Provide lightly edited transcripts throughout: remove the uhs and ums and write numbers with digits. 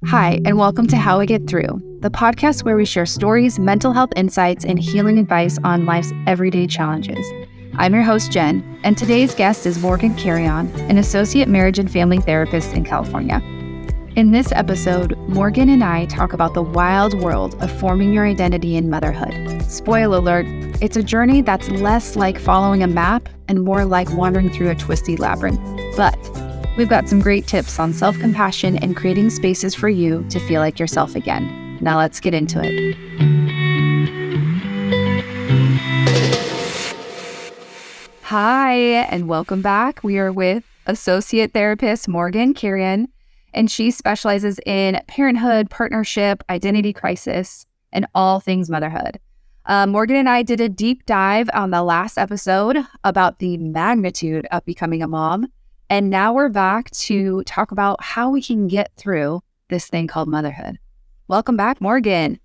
Hi, and welcome to How We Get Thru, the podcast where we share stories, mental health insights, and healing advice on life's everyday challenges. I'm your host, Jen, and today's guest is Morgan Carrion, an associate marriage and family therapist in California. In this episode, Morgan and I talk about the wild world of forming your identity in motherhood. Spoiler alert, it's a journey that's less like following a map and more like wandering through a twisty labyrinth. But we've got some great tips on self-compassion and creating spaces for you to feel like yourself again. Now let's get into it. Hi, and welcome back. We are with associate therapist Morgan Carrion, and she specializes in parenthood, partnership, identity crisis, and all things motherhood. Morgan and I did a deep dive on the last episode about the magnitude of becoming a mom. And now we're back to talk about how we can get through this thing called motherhood. Welcome back, Morgan.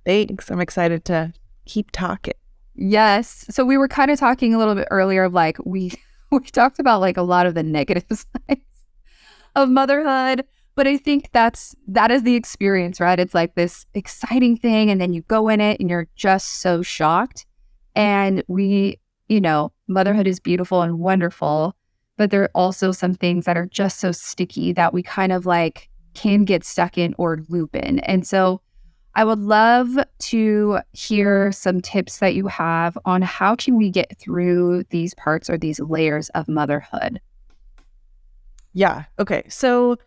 Thanks. I'm excited to keep talking. Yes. So we were kind of talking a little bit earlier of like, we talked about like a lot of the negative sides of motherhood. But I think that is the experience, right? It's like this exciting thing. And then you go in it and you're just so shocked. And motherhood is beautiful and wonderful. But there are also some things that are just so sticky that we kind of like can get stuck in or loop in. And so I would love to hear some tips that you have on how can we get through these parts or these layers of motherhood. Yeah. Okay. So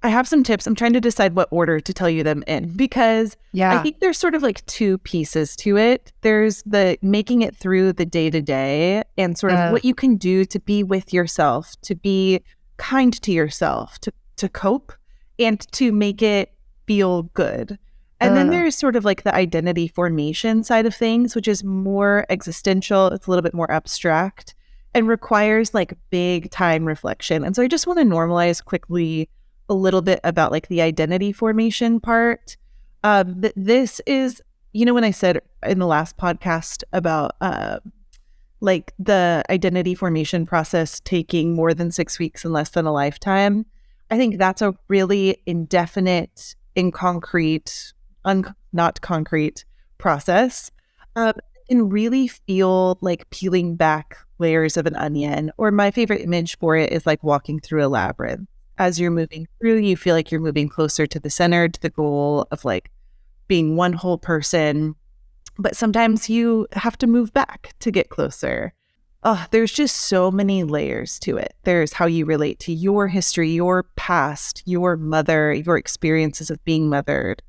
I have some tips. I'm trying to decide what order to tell you them in because I think there's sort of like two pieces to it. There's the making it through the day-to-day and sort of what you can do to be with yourself, to be kind to yourself, to cope and to make it feel good. And then there's sort of like the identity formation side of things, which is more existential. It's a little bit more abstract and requires like big time reflection. And so I just want to normalize quickly a little bit about like the identity formation part. This is, when I said in the last podcast about like the identity formation process taking more than 6 weeks and less than a lifetime, I think that's a really indefinite, inconcrete, not concrete process. And really feel like peeling back layers of an onion, or my favorite image for it is like walking through a labyrinth. As you're moving through, you feel like you're moving closer to the center, to the goal of like being one whole person. But sometimes you have to move back to get closer. There's just so many layers to it. There's how you relate to your history, your past, your mother, your experiences of being mothered,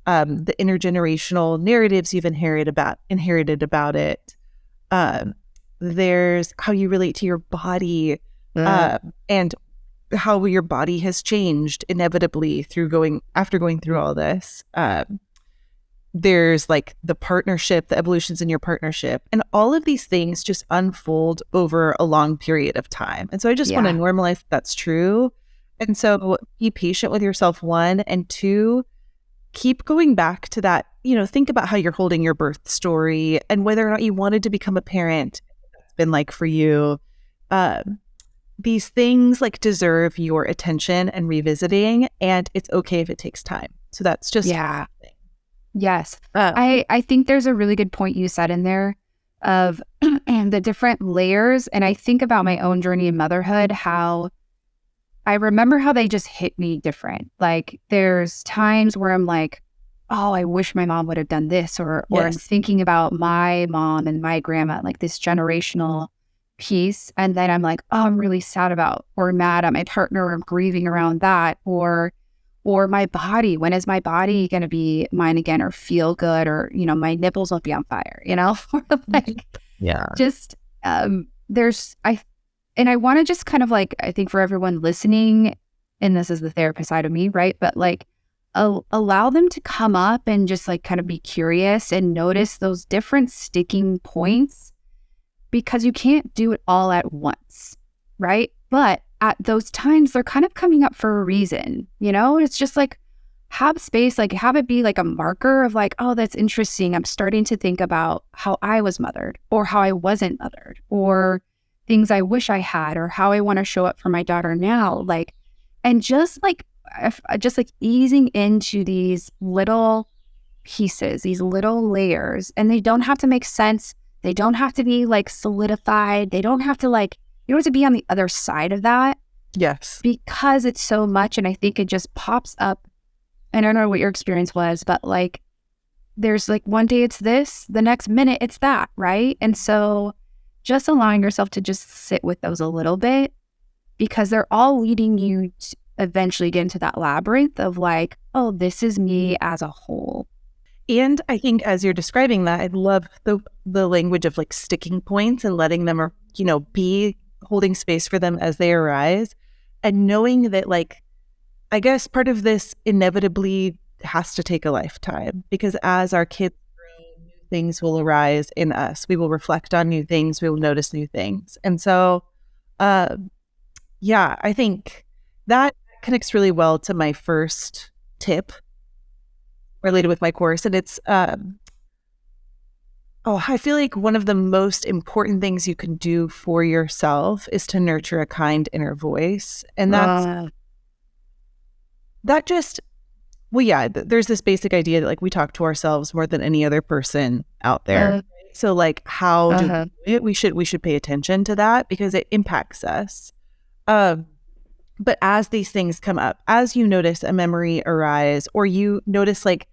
the intergenerational narratives you've inherited about it. There's how you relate to your body, and how your body has changed inevitably after going through all this. There's like the partnership, the evolutions in your partnership, and all of these things just unfold over a long period of time. And so I just want to normalize that's true. And so be patient with yourself, one, and two, keep going back to that, think about how you're holding your birth story and whether or not you wanted to become a parent. It's been like for you. These things like deserve your attention and revisiting, and it's okay if it takes time. So that's just Yes. I think there's a really good point you said in there of the different layers. And I think about my own journey in motherhood, how I remember how they just hit me different. Like there's times where I'm like, oh, I wish my mom would have done this, or I'm thinking about my mom and my grandma, like this generational piece. And then I'm like, oh, I'm really sad about or mad at my partner, or I'm grieving around that, or my body. When is my body going to be mine again, or feel good, or, my nipples won't be on fire, just I want to just kind of like, I think for everyone listening, and this is the therapist side of me, right? But like allow them to come up and just like kind of be curious and notice those different sticking points, because you can't do it all at once, right? But at those times, they're kind of coming up for a reason, It's just like, have space, like have it be like a marker of like, oh, that's interesting. I'm starting to think about how I was mothered, or how I wasn't mothered, or things I wish I had or how I want to show up for my daughter now. Like, and just like easing into these little pieces, these little layers, and they don't have to make sense. They don't have to be like solidified. They don't have to like, you don't have to be on the other side of that. Yes. Because it's so much. And I think it just pops up. And I don't know what your experience was, but like, there's like one day it's this, the next minute it's that, right? And so just allowing yourself to just sit with those a little bit, because they're all leading you to eventually get into that labyrinth of like, oh, this is me as a whole. And I think as you're describing that, I love the language of like sticking points and letting them, you know, be holding space for them as they arise, and knowing that like, I guess part of this inevitably has to take a lifetime, because as our kids grow, new things will arise in us. We will reflect on new things. We will notice new things. And so, yeah, I think that connects really well to my first tip related with my course. And it's, I feel like one of the most important things you can do for yourself is to nurture a kind inner voice. And that just, well, yeah, there's this basic idea that like we talk to ourselves more than any other person out there. So like, how do we do it? We should pay attention to that because it impacts us. But as these things come up, as you notice a memory arise, or you notice like,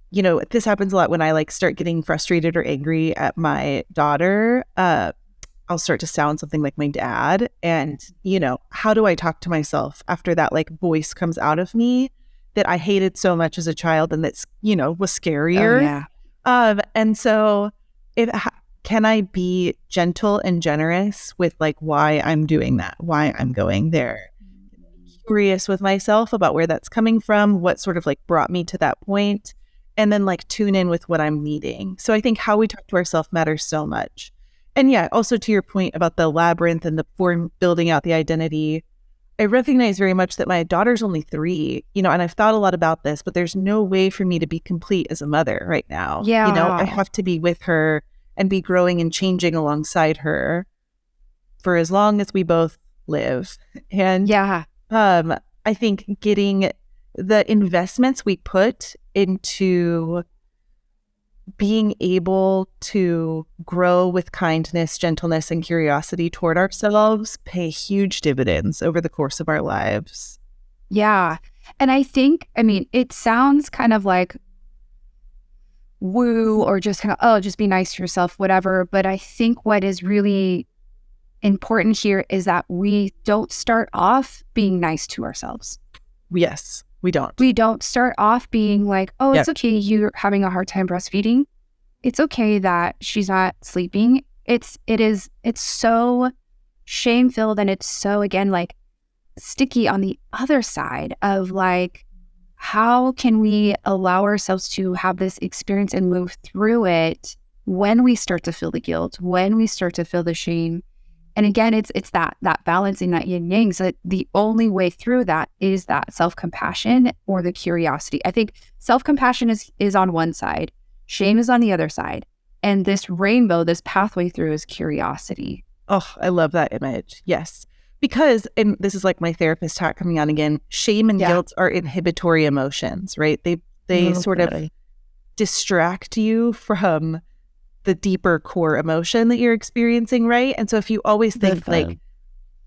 you know, this happens a lot when I like start getting frustrated or angry at my daughter, I'll start to sound something like my dad. And, you know, how do I talk to myself after that like voice comes out of me that I hated so much as a child and that's, you know, was scarier. And so can I be gentle and generous with like why I'm doing that, why I'm going there? Curious with myself about where that's coming from, what sort of like brought me to that point, and then like tune in with what I'm needing. So I think how we talk to ourselves matters so much. And yeah, also to your point about the labyrinth and the form building out the identity, I recognize very much that my daughter's only 3, you know, and I've thought a lot about this, but there's no way for me to be complete as a mother right now. Yeah. You know, I have to be with her and be growing and changing alongside her for as long as we both live. And yeah, I think getting the investments we put into being able to grow with kindness, gentleness, and curiosity toward ourselves pay huge dividends over the course of our lives. Yeah. And I think, I mean, it sounds kind of like woo or just kind of, oh, just be nice to yourself, whatever. But I think what is really important here is that we don't start off being nice to ourselves. Yes. We don't. We don't start off being like, oh, it's okay, you're having a hard time breastfeeding. It's okay that she's not sleeping. It's so shame-filled, and it's so, again, like sticky on the other side of like, how can we allow ourselves to have this experience and move through it when we start to feel the guilt, when we start to feel the shame. And again, it's that balancing, that yin yang. So the only way through that is that self-compassion or the curiosity. I think self-compassion is on one side, shame is on the other side. And this rainbow, this pathway through is curiosity. Oh, I love that image. Yes. Because, and this is like my therapist hat coming on again, shame and guilt are inhibitory emotions, right? They sort of distract you from the deeper core emotion that you're experiencing, right? And so if you always think like,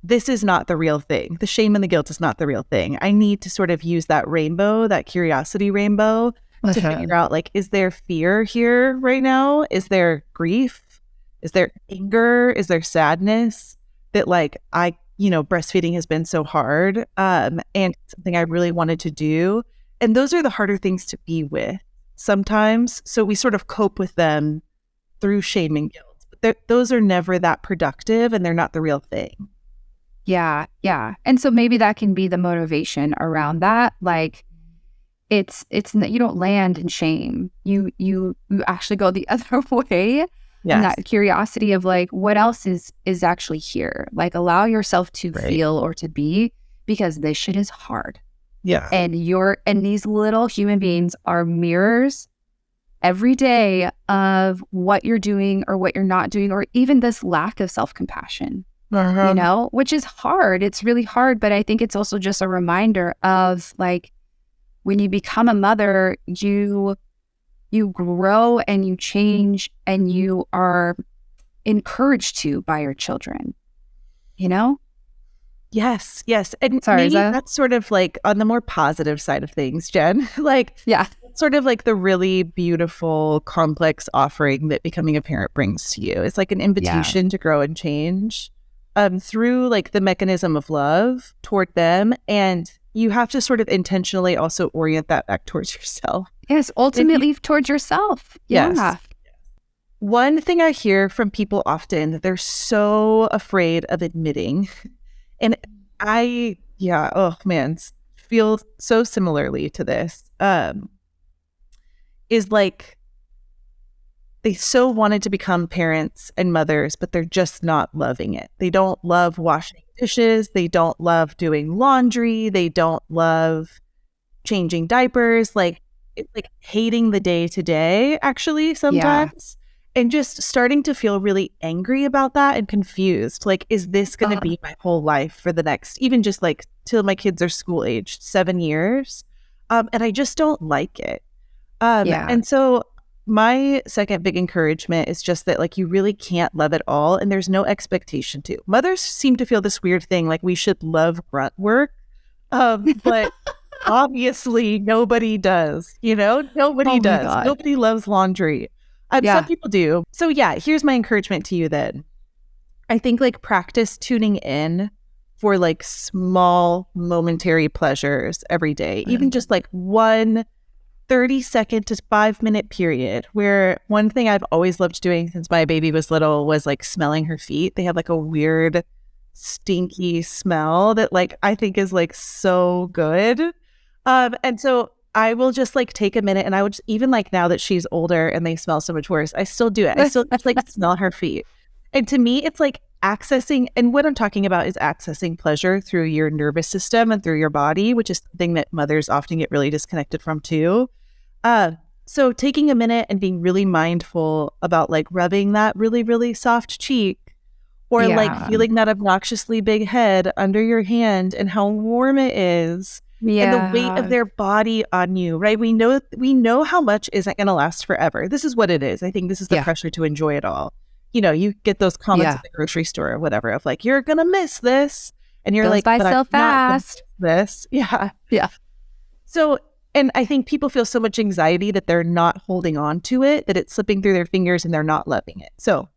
this is not the real thing, the shame and the guilt is not the real thing, I need to sort of use that rainbow, that curiosity rainbow to figure out like, is there fear here right now? Is there grief? Is there anger? Is there sadness that like, breastfeeding has been so hard and something I really wanted to do. And those are the harder things to be with sometimes. So we sort of cope with them through shame and guilt. But those are never that productive, and they're not the real thing. Yeah. And so maybe that can be the motivation around that. Like, it's you don't land in shame. You actually go the other way. Yes. And that curiosity of like, what else is actually here? Like, allow yourself to feel or to be, because this shit is hard. Yeah. And these little human beings are mirrors every day of what you're doing or what you're not doing, or even this lack of self-compassion. you know, which is hard. It's really hard. But I think it's also just a reminder of like, when you become a mother, you grow and you change and you are encouraged to by your children, you know? Yes. And Sorry, maybe that's sort of like on the more positive side of things, Jen. Like, yeah, sort of like the really beautiful, complex offering that becoming a parent brings to you. It's like an invitation to grow and change through like the mechanism of love toward them. And you have to sort of intentionally also orient that back towards yourself. Yes, ultimately towards yourself. Yes. Yeah. One thing I hear from people often that they're so afraid of admitting, and I, feel so similarly to this, is like they so wanted to become parents and mothers, but they're just not loving it. They don't love washing dishes. They don't love doing laundry. They don't love changing diapers. Like, it's like hating the day to day, actually, sometimes. Yeah. And just starting to feel really angry about that and confused. Like, is this going to be my whole life for the next, even just like till my kids are school aged, 7 years? And I just don't like it. And so my second big encouragement is just that like you really can't love it all and there's no expectation to. Mothers seem to feel this weird thing like we should love grunt work, but obviously nobody does, you know? Nobody does. God. Nobody loves laundry. Some people do. So here's my encouragement to you then. I think like practice tuning in for like small momentary pleasures every day, even just like one 30-second to 5-minute period where one thing I've always loved doing since my baby was little was like smelling her feet. They have like a weird stinky smell that like I think is like so good. And so I will just like take a minute and I would just, even like now that she's older and they smell so much worse, I still do it. I still just like smell her feet. And to me, it's like accessing, and what I'm talking about is accessing pleasure through your nervous system and through your body, which is something that mothers often get really disconnected from too. So taking a minute and being really mindful about like rubbing that really, really soft cheek or like feeling that obnoxiously big head under your hand and how warm it is and the weight of their body on you, right? We know how much isn't going to last forever. This is what it is. I think this is the pressure to enjoy it all. You know, you get those comments at the grocery store or whatever of like, you're going to miss this. And you're like, by so fast. This. Yeah. So, and I think people feel so much anxiety that they're not holding on to it, that it's slipping through their fingers and they're not loving it. So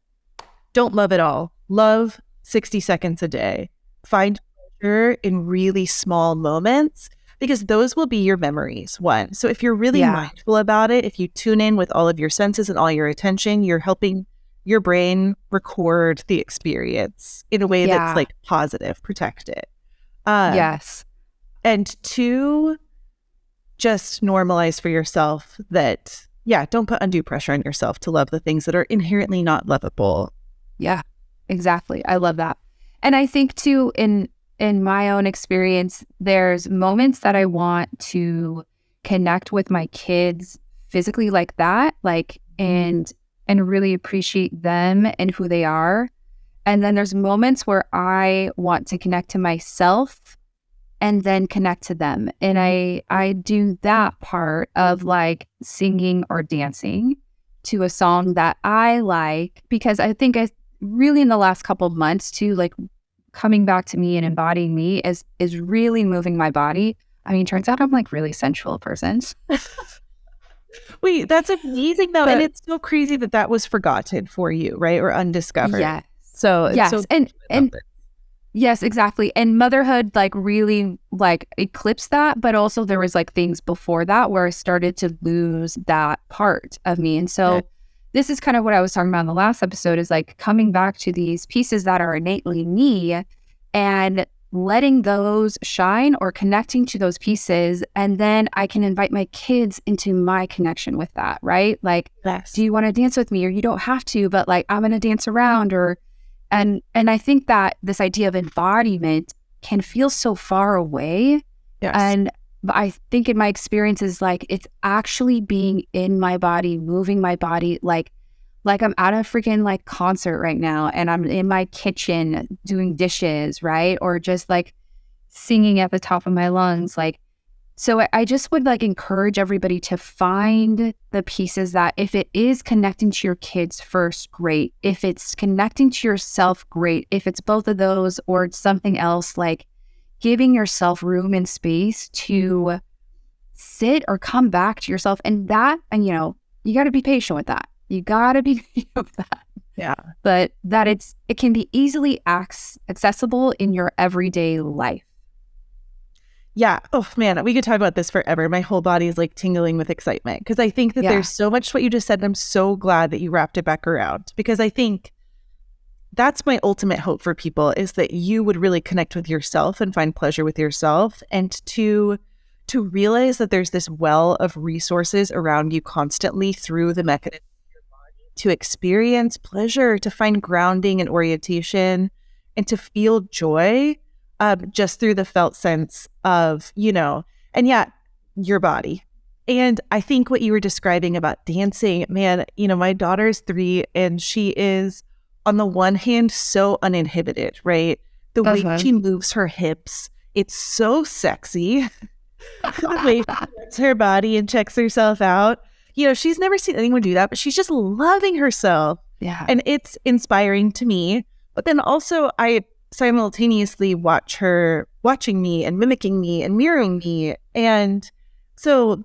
don't love it all. Love 60 seconds a day. Find pleasure in really small moments because those will be your memories, one. So if you're really mindful about it, if you tune in with all of your senses and all your attention, you're helping your brain record the experience in a way that's like positive, protect it. And two, just normalize for yourself that, don't put undue pressure on yourself to love the things that are inherently not lovable. Yeah, exactly. I love that. And I think too, in my own experience, there's moments that I want to connect with my kids physically like that, like, and really appreciate them and who they are. And then there's moments where I want to connect to myself and then connect to them. And I do that part of like singing or dancing to a song that I like, because I think I really in the last couple of months too, like coming back to me and embodying me is really moving my body. I mean, turns out I'm like really sensual person. Wait, that's amazing though. And it's so crazy that was forgotten for you, right? Or undiscovered. Yes. So yes. So and yes, exactly. And motherhood like really like eclipsed that, but also there was like things before that where I started to lose that part of me. And so this is kind of what I was talking about in the last episode, is like coming back to these pieces that are innately me and letting those shine or connecting to those pieces. And then I can invite my kids into my connection with that, right? Like, do you want to dance with me? Or you don't have to, but like, I'm going to dance around and I think that this idea of embodiment can feel so far away. Yes. But I think in my experience is like, it's actually being in my body, moving my body, like like I'm at a freaking like concert right now and I'm in my kitchen doing dishes, right? Or just like singing at the top of my lungs. Like, so I just would like encourage everybody to find the pieces that if it is connecting to your kids first, great. If it's connecting to yourself, great. If it's both of those or it's something else, like giving yourself room and space to sit or come back to yourself. And that, and you know, you got to be patient with that. You got to be patient with that. Yeah. But that it can be easily accessible in your everyday life. Yeah. Oh, man, we could talk about this forever. My whole body is like tingling with excitement because I think that there's so much to what you just said. And I'm so glad that you wrapped it back around because I think that's my ultimate hope for people is that you would really connect with yourself and find pleasure with yourself and to realize that there's this well of resources around you constantly through the mechanism of your body to experience pleasure, to find grounding and orientation, and to feel joy just through the felt sense of, you know, and yeah, your body. And I think what you were describing about dancing, man, you know, my daughter's 3 and she is on the one hand so uninhibited, right? The way she moves her hips, it's so sexy. The way she works her body and checks herself out. You know, she's never seen anyone do that, but she's just loving herself. Yeah. And it's inspiring to me. But then also I simultaneously watch her watching me and mimicking me and mirroring me. And so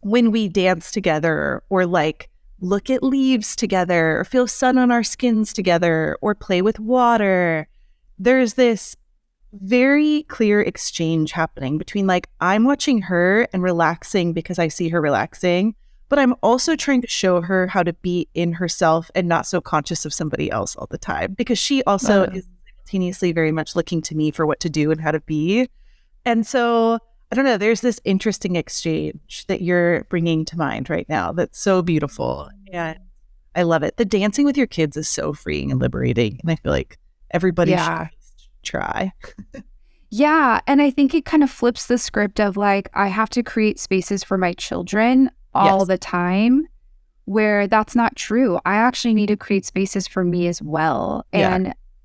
when we dance together or like look at leaves together or feel sun on our skins together or play with water, there's this very clear exchange happening between like I'm watching her and relaxing because I see her relaxing, but I'm also trying to show her how to be in herself and not so conscious of somebody else all the time because she also is simultaneously very much looking to me for what to do and how to be. And so I don't know, there's this interesting exchange that you're bringing to mind right now that's so beautiful. And I love it. The dancing with your kids is so freeing and liberating. And I feel like everybody should try. Yeah. And I think it kind of flips the script of like, I have to create spaces for my children all the time, where that's not true. I actually need to create spaces for me as well.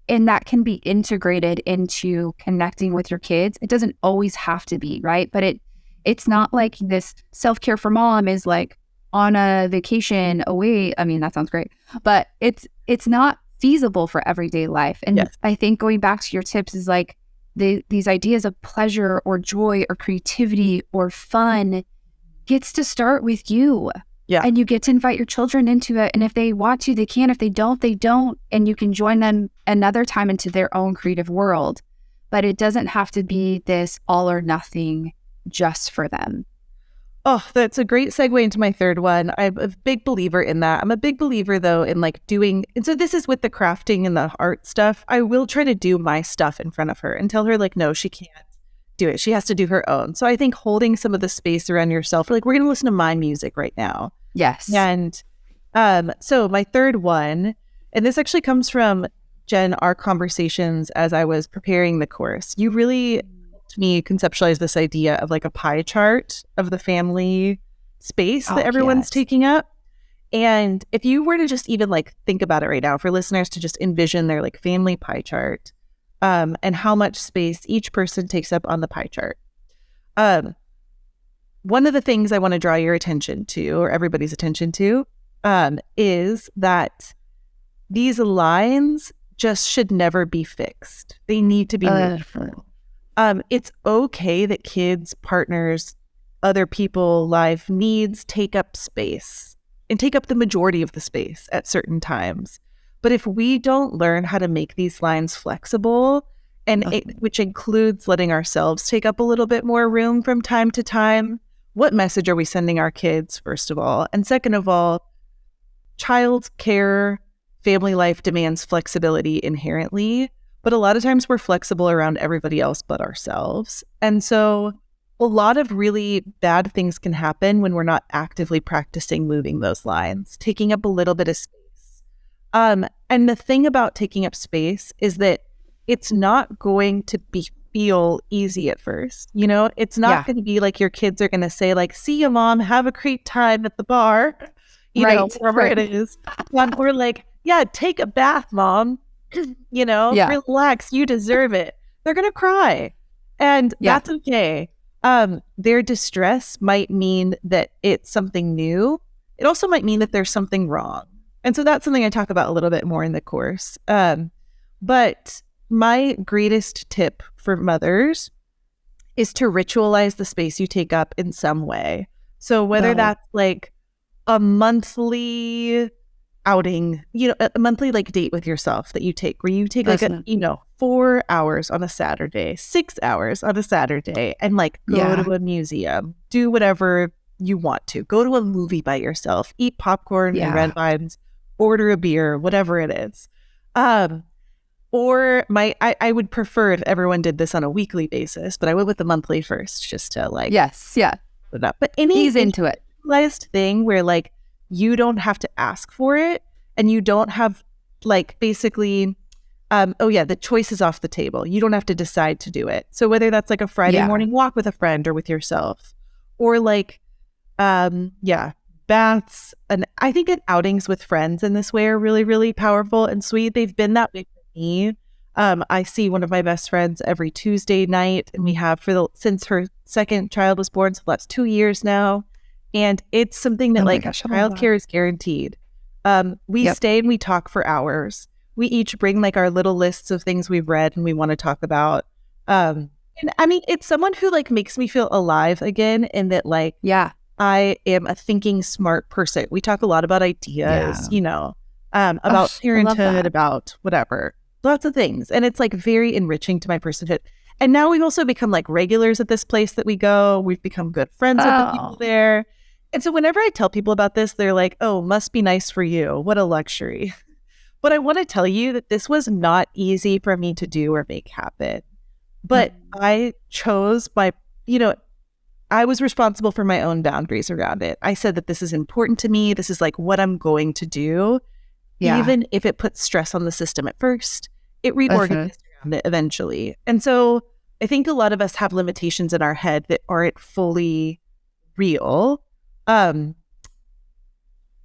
And that can be integrated into connecting with your kids. It doesn't always have to be, right? But it's not like this self-care for mom is like on a vacation away. I mean, that sounds great, but it's not feasible for everyday life. And I think going back to your tips is like these ideas of pleasure or joy or creativity or fun gets to start with you. Yeah. And you get to invite your children into it. And if they want to, they can. If they don't, they don't. And you can join them another time into their own creative world. But it doesn't have to be this all or nothing just for them. Oh, that's a great segue into my third one. I'm a big believer in that. I'm a big believer, though, in like doing, and so this is with the crafting and the art stuff. I will try to do my stuff in front of her and tell her like, no, she can't do it. She has to do her own. So I think holding some of the space around yourself, like we're going to listen to my music right now. Yes. And so my third one, and this actually comes from Jen, our conversations as I was preparing the course. You really helped me conceptualize this idea of like a pie chart of the family space that everyone's taking up. And if you were to just even like think about it right now, for listeners to just envision their like family pie chart, and how much space each person takes up on the pie chart. One of the things I want to draw your attention to, or everybody's attention to, is that these lines just should never be fixed. They need to be moved. It's okay that kids, partners, other people, life needs take up space and take up the majority of the space at certain times. But if we don't learn how to make these lines flexible, and which includes letting ourselves take up a little bit more room from time to time, what message are we sending our kids, first of all? And second of all, child care, family life demands flexibility inherently, but a lot of times we're flexible around everybody else but ourselves. And so a lot of really bad things can happen when we're not actively practicing moving those lines, taking up a little bit of space. And the thing about taking up space is that it's not going to feel easy at first. You know, it's not going to be like your kids are going to say like, see you, mom, have a great time at the bar. whatever it is. Or like, yeah, take a bath, mom. Relax, you deserve it. They're going to cry. And that's okay. Their distress might mean that it's something new. It also might mean that there's something wrong. And so that's something I talk about a little bit more in the course. But my greatest tip for mothers is to ritualize the space you take up in some way. So whether that's like a monthly outing, a monthly like date with yourself that you take, where you take like 4 hours on a Saturday, 6 hours on a Saturday, and like go to a museum, do whatever you want to, go to a movie by yourself, eat popcorn and red vines, order a beer, whatever it is. Or I would prefer if everyone did this on a weekly basis, but I went with the monthly first, just to like put it up. But ease into it. Last thing where like you don't have to ask for it, and you don't have like basically the choice is off the table. You don't have to decide to do it. So whether that's like a Friday morning walk with a friend or with yourself, or like baths, and I think outings with friends in this way are really, really powerful and sweet. They've been that way for me. I see one of my best friends every Tuesday night, and we have since her second child was born, so that's 2 years now. And it's something that childcare is guaranteed. We stay and we talk for hours. We each bring like our little lists of things we've read and we want to talk about. And I mean, it's someone who like makes me feel alive again, and that like, I am a thinking smart person. We talk a lot about ideas, about parenthood, about whatever, lots of things. And it's like very enriching to my personhood. And now we've also become like regulars at this place that we go. We've become good friends with the people there. And so whenever I tell people about this, they're like, oh, must be nice for you. What a luxury. But I want to tell you that this was not easy for me to do or make happen. But I chose I was responsible for my own boundaries around it. I said that this is important to me. This is like what I'm going to do. Even if it puts stress on the system at first, it reorganized around it eventually. And so I think a lot of us have limitations in our head that aren't fully real.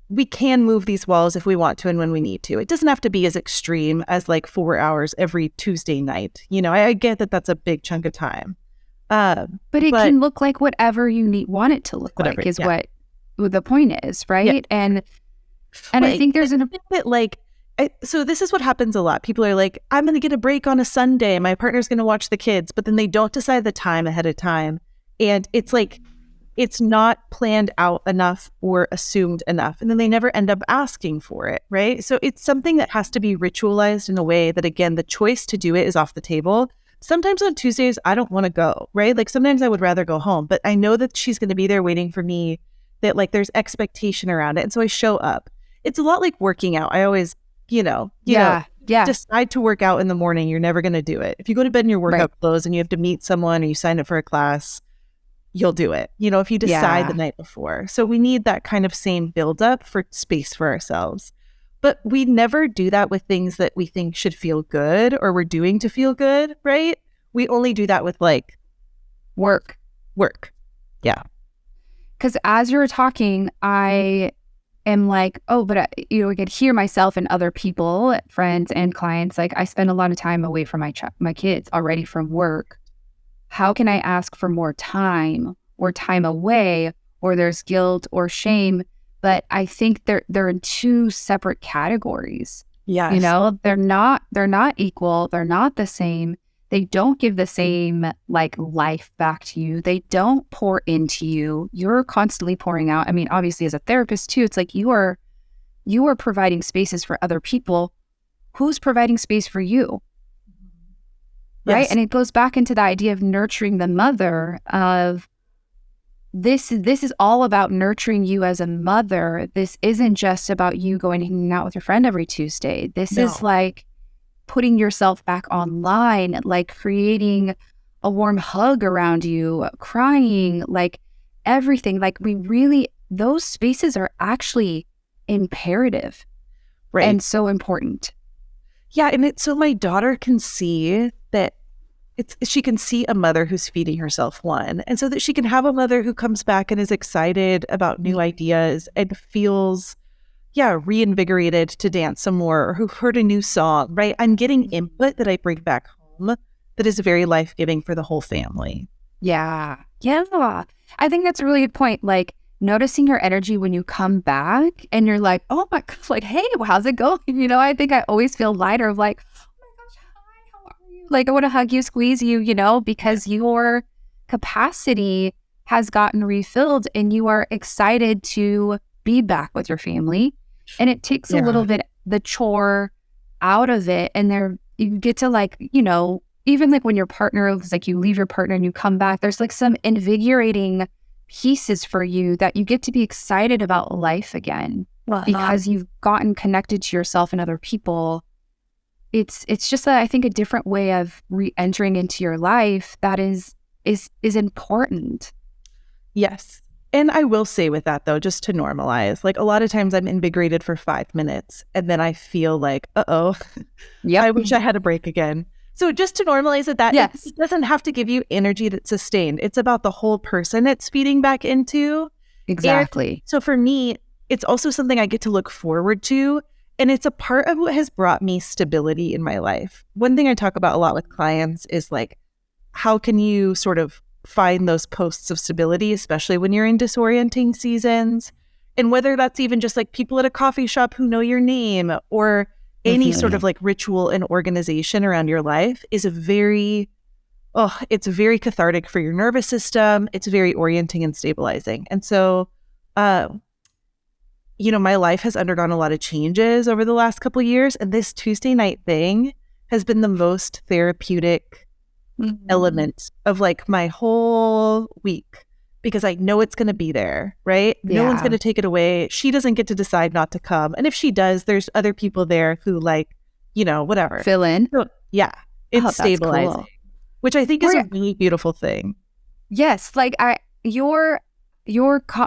We can move these walls if we want to and when we need to. It doesn't have to be as extreme as like 4 hours every Tuesday night. I get that that's a big chunk of time. But it can look like whatever you want it to look like is what the point is, right? And I think there's an bit like, so this is what happens a lot. People are like, I'm going to get a break on a Sunday. My partner's going to watch the kids, but then they don't decide the time ahead of time. And it's like, it's not planned out enough or assumed enough. And then they never end up asking for it, right? So it's something that has to be ritualized in a way that, again, the choice to do it is off the table. Sometimes on Tuesdays, I don't want to go, right? Like sometimes I would rather go home, but I know that she's going to be there waiting for me, that like there's expectation around it. And so I show up. It's a lot like working out. I always, decide to work out in the morning. You're never going to do it. If you go to bed in your workout clothes and you have to meet someone or you sign up for a class, you'll do it, if you decide the night before. So we need that kind of same buildup for space for ourselves. But we never do that with things that we think should feel good or we're doing to feel good, right? We only do that with like work. Yeah. Because as you're talking, I am like, oh, but I could hear myself and other people, friends and clients. Like I spend a lot of time away from my kids already from work. How can I ask for more time or time away, or there's guilt or shame? But I think they're in two separate categories. Yes. They're not equal. They're not the same. They don't give the same like life back to you. They don't pour into you. You're constantly pouring out. I mean, obviously as a therapist too, it's like you are providing spaces for other people. Who's providing space for you? Right. Yes. And it goes back into the idea of nurturing the mother of this is all about nurturing you as a mother. This isn't just about you going and hanging out with your friend every Tuesday. This is like putting yourself back online, like creating a warm hug around you, crying, like everything. Like those spaces are actually imperative, and so important. Yeah. And so my daughter can see that she can see a mother who's feeding herself one, and so that she can have a mother who comes back and is excited about new ideas and feels reinvigorated to dance some more, or who heard a new song, right? I'm getting input that I bring back home that is very life-giving for the whole family. Yeah. I think that's a really good point. Like noticing your energy when you come back and you're like, oh my gosh, like, hey, how's it going? I think I always feel lighter of like, oh my gosh, hi, how are you? Like I want to hug you, squeeze you, because your capacity has gotten refilled and you are excited to be back with your family. And it takes a little bit the chore out of it. And you get to like, even like when your partner is like, you leave your partner and you come back, there's like some invigorating pieces for you that you get to be excited about life again because you've gotten connected to yourself and other people. It's just I think a different way of re-entering into your life that is important. Yes. And I will say with that, though, just to normalize, like a lot of times I'm invigorated for 5 minutes and then I feel like, I wish I had a break again. So just to normalize that yes. It doesn't have to give you energy that's sustained. It's about the whole person it's feeding back into. Exactly. And so for me, it's also something I get to look forward to. And it's a part of what has brought me stability in my life. One thing I talk about a lot with clients is like, how can you sort of find those posts of stability, especially when you're in disorienting seasons? And whether that's even just like people at a coffee shop who know your name or any sort of like ritual and organization around your life is it's very cathartic for your nervous system. It's very orienting and stabilizing. And so, my life has undergone a lot of changes over the last couple of years. And this Tuesday night thing has been the most therapeutic element of like my whole week, because I know it's going to be there, right? No one's going to take it away. She doesn't get to decide not to come. And if she does, there's other people there who like, whatever. Fill in. So, it's stabilizing, cool. Which I think is a really beautiful thing. Yes. Like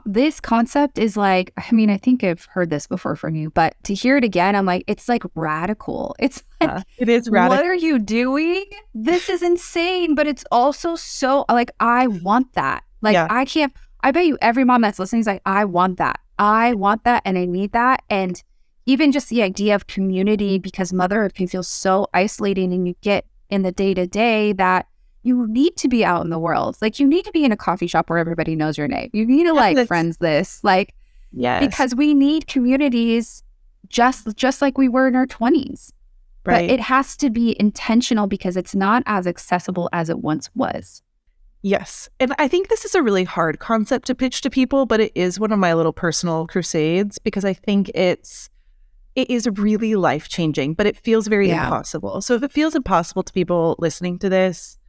this concept is like, I mean, I think I've heard this before from you, but to hear it again, I'm like, it's like radical. It's like, it is radical. What are you doing? This is insane. But it's also so like, I want that. Like, I bet you every mom that's listening is like, I want that. And I need that. And even just the idea of community, because motherhood can feel so isolating and you get in the day-to-day that you need to be out in the world. Like you need to be in a coffee shop where everybody knows your name. You need to like friends this, like, because we need communities just like we were in our 20s. Right. But it has to be intentional because it's not as accessible as it once was. Yes. And I think this is a really hard concept to pitch to people, but it is one of my little personal crusades because I think it is really life-changing, but it feels very impossible. So if it feels impossible to people listening to this,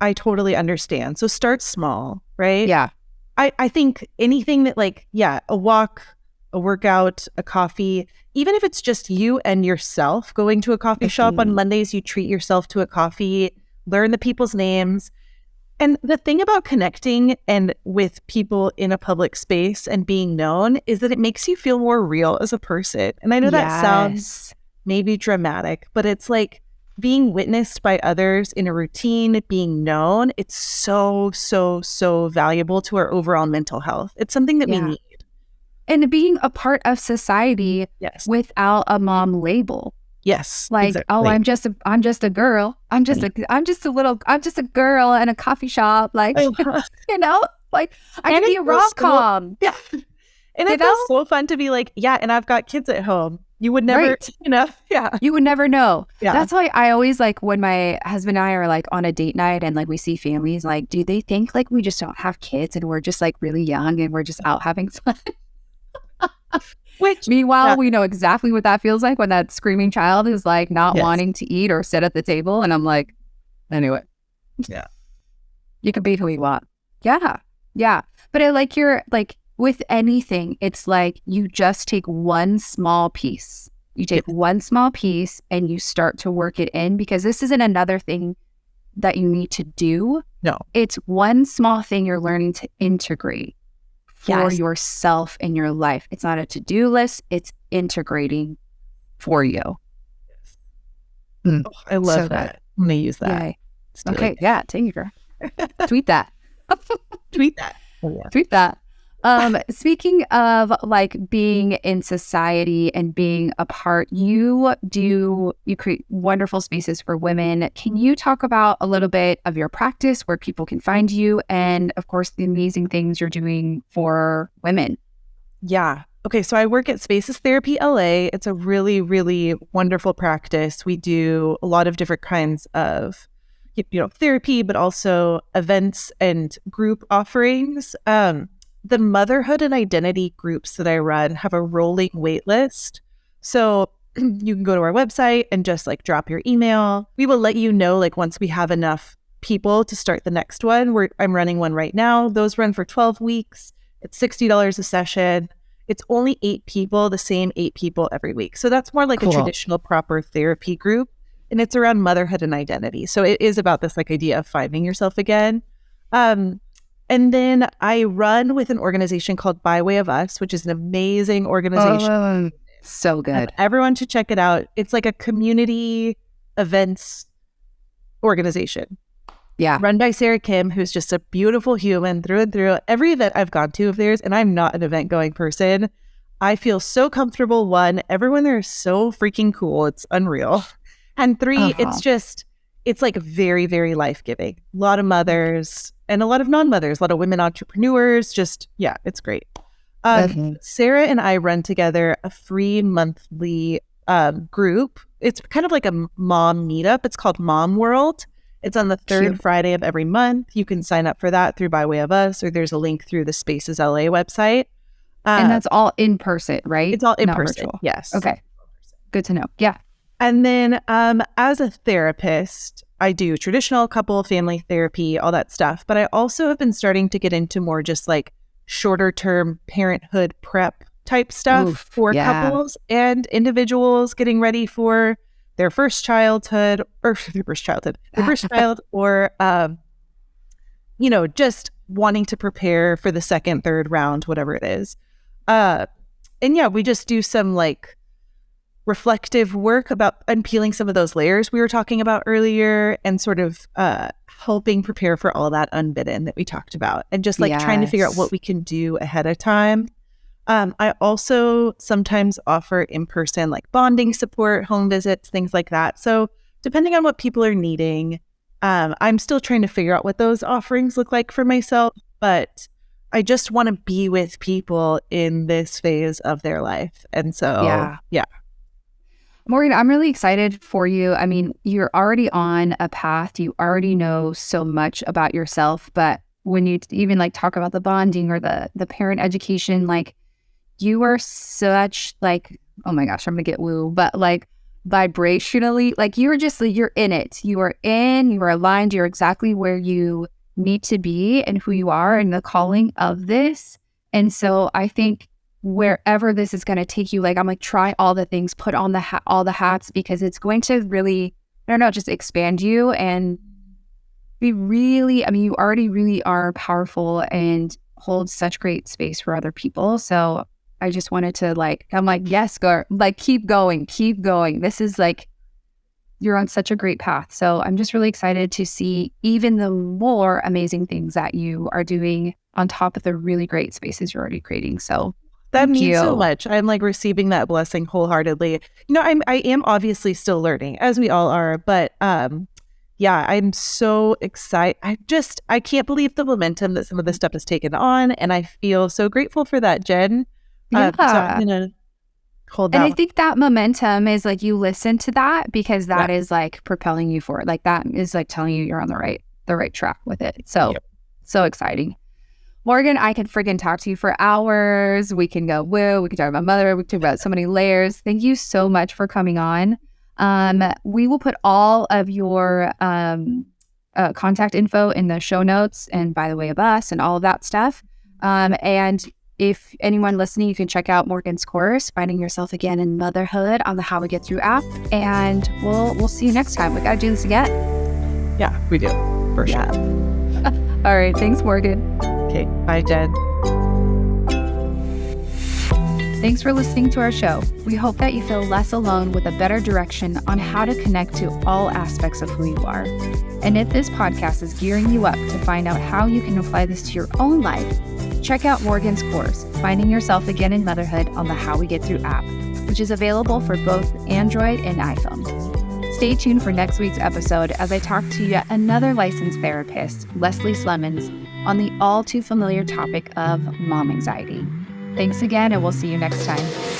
I totally understand. So start small, right? Yeah. I think anything that like, a walk, a workout, a coffee, even if it's just you and yourself going to a coffee shop on Mondays, you treat yourself to a coffee, learn the people's names. And the thing about connecting and with people in a public space and being known is that it makes you feel more real as a person. And I know that sounds maybe dramatic, but it's like being witnessed by others in a routine, being known. It's so, so, so valuable to our overall mental health. It's something that we need. And being a part of society without a mom label. Yes. Like, exactly. I'm just a girl. I'm just a girl in a coffee shop. Like, like I can be a rom-com. Yeah. And it feels so fun to be like, and I've got kids at home. You would never, you would never know. Yeah. That's why I always like when my husband and I are like on a date night and like we see families, like, do they think like we just don't have kids and we're just like really young and we're just out having fun? Which meanwhile, we know exactly what that feels like when that screaming child is like not wanting to eat or sit at the table. And I'm like, anyway, you can be who you want. Yeah. But I like with anything, it's like you just take one small piece. You take one small piece and you start to work it in, because this isn't another thing that you need to do. No. It's one small thing you're learning to integrate for yourself in your life. It's not a to-do list. It's integrating for you. I love that. I'm going to use that. Okay, yeah, take her. Tweet that. Tweet that. Oh, yeah. Tweet that. Speaking of like being in society and being a part, you create wonderful spaces for women. Can you talk about a little bit of your practice, where people can find you, and of course the amazing things you're doing for women? Yeah. Okay, so I work at Spaces Therapy LA. It's a really, really wonderful practice. We do a lot of different kinds of therapy, but also events and group offerings. The motherhood and identity groups that I run have a rolling wait list. So you can go to our website and just like drop your email. We will let you know like once we have enough people to start the next one. I'm running one right now. Those run for 12 weeks. It's $60 a session. It's only 8 people, the same 8 people every week. So that's more like a traditional proper therapy group. And it's around motherhood and identity. So it is about this like idea of finding yourself again. And then I run with an organization called By Way of Us, which is an amazing organization. So good. Everyone should check it out. It's like a community events organization. Yeah. Run by Sarah Kim, who's just a beautiful human through and through. Every event I've gone to of theirs, and I'm not an event going person, I feel so comfortable. 1, everyone there is so freaking cool. It's unreal. And 3, it's like very, very life-giving. A lot of mothers and a lot of non-mothers, a lot of women entrepreneurs. It's great. Sarah and I run together a free monthly group. It's kind of like a mom meetup. It's called Mom World. It's on the third Friday of every month. You can sign up for that through By Way of Us, or there's a link through the Spaces LA website. And that's all in person, right? It's all in person. Virtual. Yes. Okay. Good to know. Yeah. And then as a therapist, I do traditional couple, family therapy, all that stuff. But I also have been starting to get into more just like shorter term parenthood prep type stuff for couples and individuals getting ready for their first child, or just wanting to prepare for the second, third round, whatever it is. We just do some like reflective work about unpeeling some of those layers we were talking about earlier, and sort of helping prepare for all that unbidden that we talked about, and just like trying to figure out what we can do ahead of time. I also sometimes in-person like bonding support, home visits, things like that. So depending on what people are needing, I'm still trying to figure out what those offerings look like for myself, but I just want to be with people in this phase of their life. And so, yeah. Morgan, I'm really excited for you. I mean, you're already on a path. You already know so much about yourself, but when you even like talk about the bonding or the parent education, like you are such like, oh my gosh, I'm gonna get woo, but like vibrationally, like you're in it. You are aligned. You're exactly where you need to be and who you are and the calling of this. And so I think wherever this is going to take you, like I'm like, try all the things, put on all the hats, because it's going to really, I don't know, just expand you and be really, I mean, you already really are powerful and hold such great space for other people. So I just wanted to like, I'm like, yes, go, like, keep going. This is like, you're on such a great path. So I'm just really excited to see even the more amazing things that you are doing on top of the really great spaces you're already creating. So that means so much. I'm like receiving that blessing wholeheartedly. I am obviously still learning, as we all are, but I'm so excited. I can't believe the momentum that some of this stuff has taken on, and I feel so grateful for that, Jen. So I'm gonna hold that. And I think that momentum is like, you listen to that, because that is like propelling you forward. Like that is like telling you you're on the right track with it. So so exciting. Morgan, I can freaking talk to you for hours. We can go woo. We can talk about mother. We can talk about so many layers. Thank you so much for coming on. We will put all of your contact info in the show notes, and By the Way of Us and all of that stuff. And if anyone listening, you can check out Morgan's course, Finding Yourself Again in Motherhood, on the How We Get Thru app. And we'll see you next time. We got to do this again. Yeah, we do. For sure. All right. Thanks, Morgan. Okay. Bye, Jen. Thanks for listening to our show. We hope that you feel less alone with a better direction on how to connect to all aspects of who you are. And if this podcast is gearing you up to find out how you can apply this to your own life, check out Morgan's course, Finding Yourself Again in Motherhood, on the How We Get Thru app, which is available for both Android and iPhone. Stay tuned for next week's episode as I talk to yet another licensed therapist, Leslie Slemons, on the all too familiar topic of mom anxiety. Thanks again, and we'll see you next time.